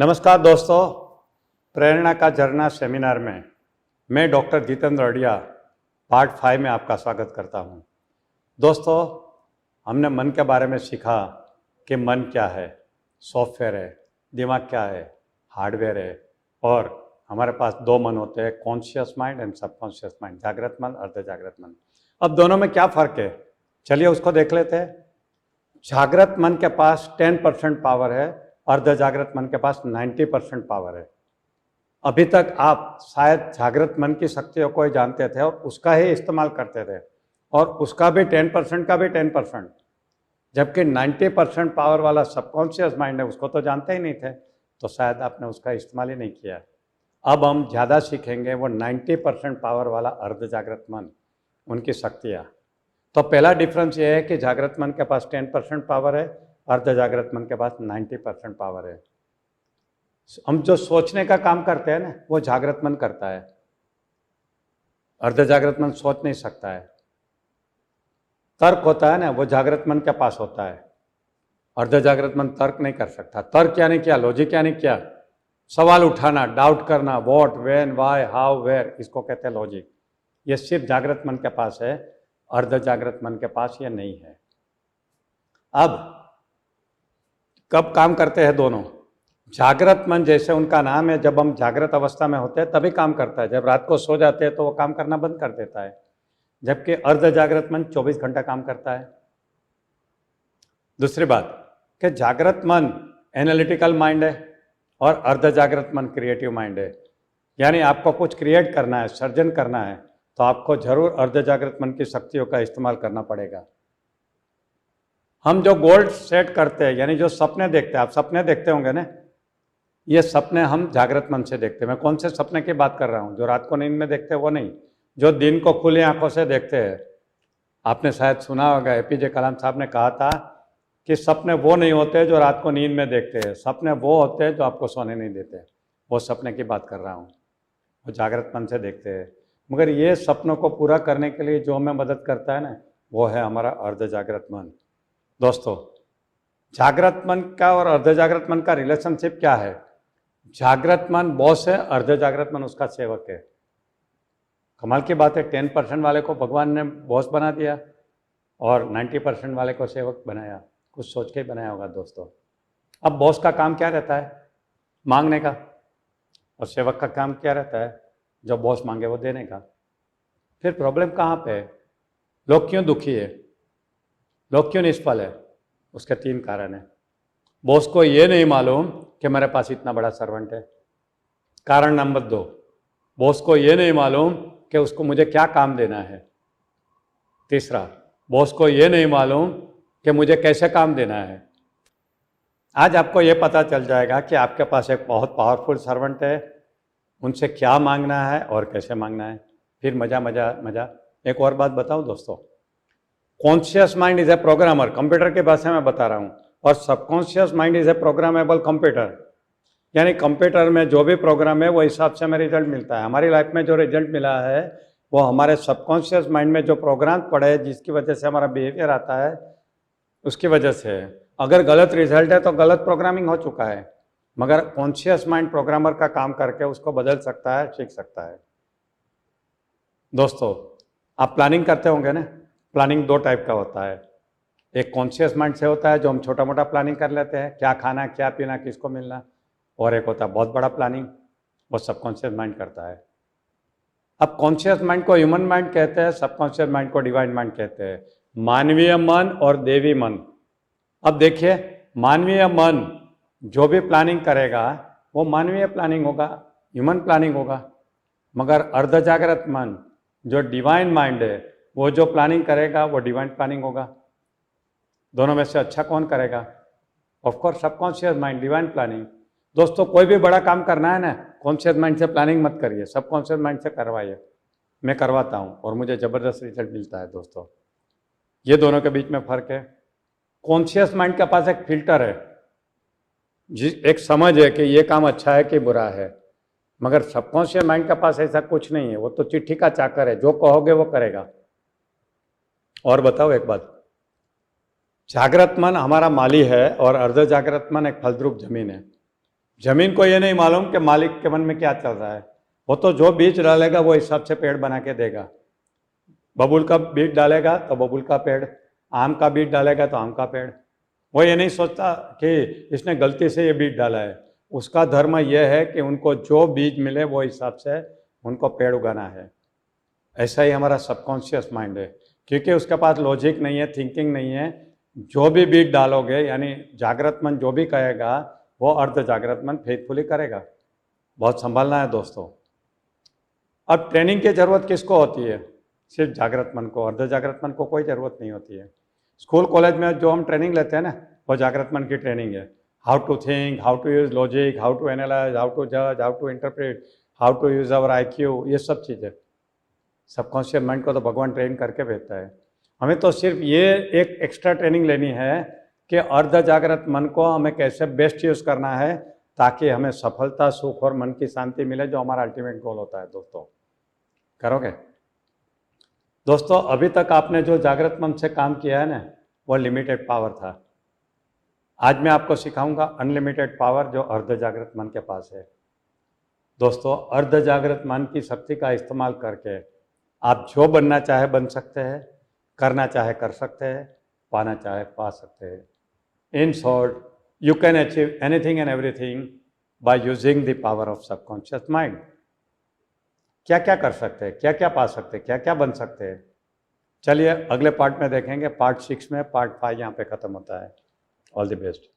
नमस्कार दोस्तों, प्रेरणा का झरना सेमिनार में मैं डॉक्टर जितेंद्र अड़िया पार्ट 5 में आपका स्वागत करता हूं। दोस्तों, हमने मन के बारे में सीखा कि मन क्या है, सॉफ्टवेयर है, दिमाग क्या है, हार्डवेयर है, और हमारे पास दो मन होते हैं, conscious mind and subconscious mind, जागृत मन, अर्ध जागृत मन। अब दोनों में क्या फ़र्क है, चलिए उसको देख लेते हैं। जागृत मन के पास 10% पावर है, अर्ध जागृत मन के पास 90% पावर है। अभी तक आप शायद जागृत मन की शक्तियों को ही जानते थे और उसका ही इस्तेमाल करते थे, और उसका भी 10% का भी 10%, जबकि 90% पावर वाला सबकॉन्शियस माइंड है, उसको तो जानते ही नहीं थे, तो शायद आपने उसका इस्तेमाल ही नहीं किया। अब हम ज़्यादा सीखेंगे वो 90% पावर वाला अर्ध जागृत मन, उनकी शक्तियाँ। तो पहला डिफरेंस ये है कि जागृत मन के पास 10% पावर है, अर्ध जागृत मन के पास 90% पावर है। हम जो सोचने का काम करते हैं ना, वो जागृत मन करता है, अर्ध जागृत मन सोच नहीं सकता है। तर्क होता है ना, वो जागृत मन के पास होता है, अर्ध जागृत मन तर्क नहीं कर सकता। तर्क यानी क्या, लॉजिक यानी क्या, सवाल उठाना, डाउट करना, what, when, why, how, where, इसको कहते हैं लॉजिक। ये सिर्फ जागृत मन के पास है, अर्ध जागृत मन के पास ये नहीं है। अब कब काम करते हैं दोनों? जागृत मन, जैसे उनका नाम है, जब हम जागृत अवस्था में होते हैं तभी काम करता है। जब रात को सो जाते हैं तो वो काम करना बंद कर देता है, जबकि अर्ध जागृत मन 24 घंटा काम करता है। दूसरी बात कि जागृत मन एनालिटिकल माइंड है और अर्ध जागृत मन क्रिएटिव माइंड है। यानी आपको कुछ क्रिएट करना है, सर्जन करना है, तो आपको जरूर अर्ध जागृत मन की शक्तियों का इस्तेमाल करना पड़ेगा। हम जो गोल सेट करते हैं, यानी जो सपने देखते हैं, आप सपने देखते होंगे ना, ये सपने हम जागृत मन से देखते हैं। मैं कौन से सपने की बात कर रहा हूँ? जो रात को नींद में देखते हैं वो नहीं, जो दिन को खुली आंखों से देखते हैं। आपने शायद सुना होगा, एपीजे कलाम साहब ने कहा था कि सपने वो नहीं होते जो रात को नींद में देखते हैं, सपने वो होते हैं जो आपको सोने नहीं देते। वो सपने की बात कर रहा हूँ, वो जागृत मन से देखते हैं। मगर ये सपनों को पूरा करने के लिए जो हमें मदद करता है ना, वो है हमारा अर्ध जागृत मन। दोस्तों, जागृत मन का और अर्ध जागृत मन का रिलेशनशिप क्या है? जागृत मन बॉस है, अर्ध जागृत मन उसका सेवक है। कमाल की बात है, 10% वाले को भगवान ने बॉस बना दिया और 90% वाले को सेवक बनाया। कुछ सोच के ही बनाया होगा दोस्तों। अब बॉस का काम क्या रहता है? मांगने का। और सेवक का काम क्या रहता है? जो बॉस मांगे वो देने का। फिर प्रॉब्लम कहाँ पे है? लोग क्यों दुखी है, लोग क्यों निष्फल है? उसके 3 कारण है। बॉस को ये नहीं मालूम कि मेरे पास इतना बड़ा सर्वेंट है। कारण नंबर 2, बॉस को ये नहीं मालूम कि उसको मुझे क्या काम देना है। तीसरा, बॉस को ये नहीं मालूम कि मुझे कैसे काम देना है। आज आपको ये पता चल जाएगा कि आपके पास एक बहुत पावरफुल सर्वेंट है, उनसे क्या मांगना है और कैसे मांगना है। फिर मजा मजा मजा। एक और बात बताऊं दोस्तों, conscious mind is a programmer, computer की भाषा में बता रहा हूं, और subconscious mind is a programmable computer. यानी कंप्यूटर में जो भी प्रोग्राम है वो हिसाब से हमें रिजल्ट मिलता है। हमारी लाइफ में जो रिजल्ट मिला है वो हमारे सबकॉन्शियस माइंड में जो प्रोग्राम पड़े, जिसकी वजह से हमारा बिहेवियर आता है, उसकी वजह से। अगर गलत रिजल्ट है तो गलत प्रोग्रामिंग हो चुका है, मगर कॉन्शियस माइंड प्रोग्रामर का काम करके उसको बदल सकता है, सीख सकता है। दोस्तों, आप प्लानिंग करते होंगे ना, प्लानिंग 2 टाइप का होता है। एक कॉन्शियस माइंड से होता है, जो हम छोटा मोटा प्लानिंग कर लेते हैं, क्या खाना, क्या पीना, किसको मिलना। और एक होता है बहुत बड़ा प्लानिंग, वो सबकॉन्शियस माइंड करता है। अब कॉन्शियस माइंड को ह्यूमन माइंड कहते हैं, सबकॉन्शियस माइंड को डिवाइन माइंड कहते हैं, मानवीय मन और देवी मन। अब देखिए, मानवीय मन जो भी प्लानिंग करेगा वो मानवीय प्लानिंग होगा, ह्यूमन प्लानिंग होगा। मगर अर्ध जागृत मन जो डिवाइन माइंड है, वो जो प्लानिंग करेगा वो डिवाइन प्लानिंग होगा। दोनों में से अच्छा कौन करेगा? Of course subconscious mind, divine planning. दोस्तों, कोई भी बड़ा काम करना है ना, कॉन्शियस माइंड से प्लानिंग मत करिए, सबकॉन्शियस माइंड से करवाइए। मैं करवाता हूँ और मुझे ज़बरदस्त रिजल्ट मिलता है। दोस्तों, ये दोनों के बीच में फ़र्क है। कॉन्शियस माइंड के पास एक फिल्टर है, एक समझ है कि ये काम अच्छा है कि बुरा है। मगर सबकॉन्शियस माइंड के पास ऐसा कुछ नहीं है, वो तो चिट्ठी का चाकर है, जो कहोगे वो करेगा। और बताओ एक बात, जागृत मन हमारा माली है और अर्ध जागृत मन एक फलद्रूप जमीन है। जमीन को ये नहीं मालूम कि मालिक के मन में क्या चल रहा है। वो तो जो बीज डालेगा वो हिसाब से पेड़ बना के देगा। बबूल का बीज डालेगा तो बबूल का पेड़, आम का बीज डालेगा तो आम का पेड़। वो ये नहीं सोचता कि इसने गलती से ये बीज डाला है। उसका धर्म यह है कि उनको जो बीज मिले वो हिसाब से उनको पेड़ उगाना है। ऐसा ही हमारा सबकॉन्शियस माइंड है, क्योंकि उसके पास लॉजिक नहीं है, थिंकिंग नहीं है। जो भी बीज डालोगे, यानी जागृत मन जो भी कहेगा वो अर्ध जागृत मन फेथफुली करेगा। बहुत संभालना है दोस्तों। अब ट्रेनिंग की जरूरत किसको होती है? सिर्फ जागृत मन को। अर्ध जागृत मन को कोई ज़रूरत नहीं होती है। स्कूल कॉलेज में जो हम ट्रेनिंग लेते हैं ना, वो जागृत मन की ट्रेनिंग है। How to think, how to use logic, how to analyse, how to जज, how to interpret, how to use our IQ, ये सब चीज़ें। सबकॉन्शियस माइंड को तो भगवान ट्रेन करके भेजता है। हमें तो सिर्फ ये एक एक्स्ट्रा ट्रेनिंग लेनी है कि अर्ध जागृत मन को हमें कैसे बेस्ट यूज़ करना है, ताकि हमें सफलता, सुख और मन की शांति मिले, जो हमारा अल्टीमेट गोल होता है। दोस्तों, करोगे? दोस्तों, अभी तक आपने जो जागृत मन से काम किया है ना, वो लिमिटेड पावर था। आज मैं आपको सिखाऊंगा अनलिमिटेड पावर, जो अर्ध जागृत मन के पास है। दोस्तों, अर्ध जागृत मन की शक्ति का इस्तेमाल करके आप जो बनना चाहे बन सकते हैं, करना चाहे कर सकते हैं, पाना चाहे पा सकते हैं। In short, you can achieve anything and everything by using the power of subconscious mind. क्या क्या कर सकते हैं, क्या क्या पा सकते हैं, क्या क्या बन सकते हैं, चलिए अगले पार्ट में देखेंगे। पार्ट 6 में, पार्ट 5 यहाँ पे ख़त्म होता है। All the best.